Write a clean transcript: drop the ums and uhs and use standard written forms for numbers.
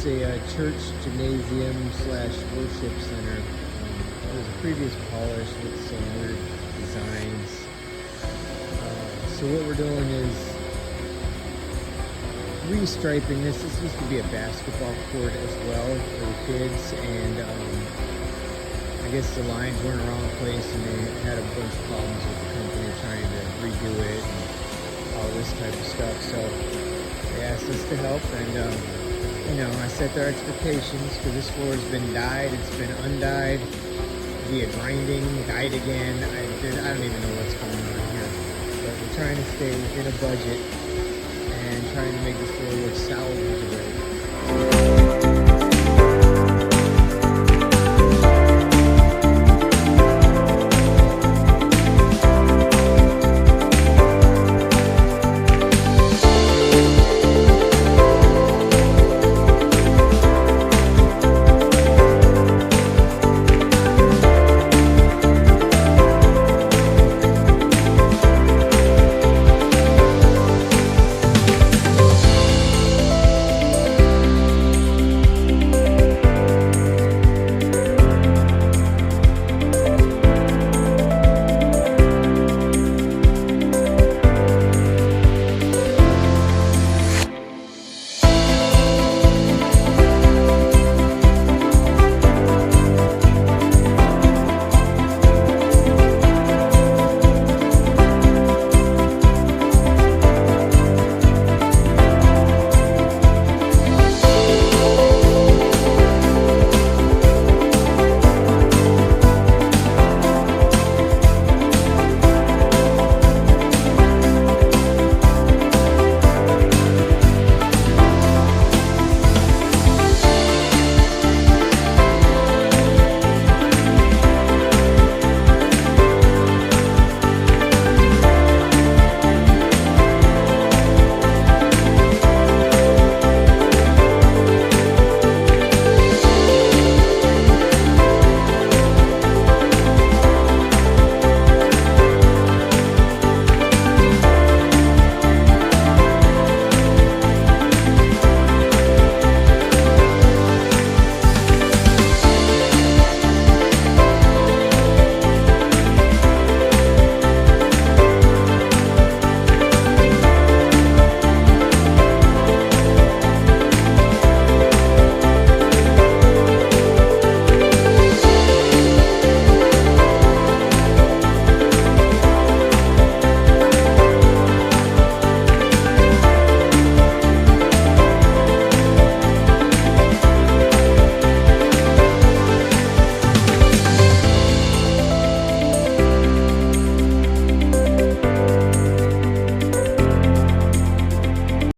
It's a church gymnasium slash worship center. It was a previous polish with some weird designs. So what we're doing is restriping this. This used to be a basketball court as well for the kids, and I guess the lines weren't the wrong place, and they had a bunch of problems with the company trying to redo it and all this type of stuff. So they asked us to help, and you know, I set their expectations because this floor has been dyed, it's been undyed via grinding, dyed again. I don't even know what's going on here, but we're trying to stay within a budget and trying to make this floor look salvageable.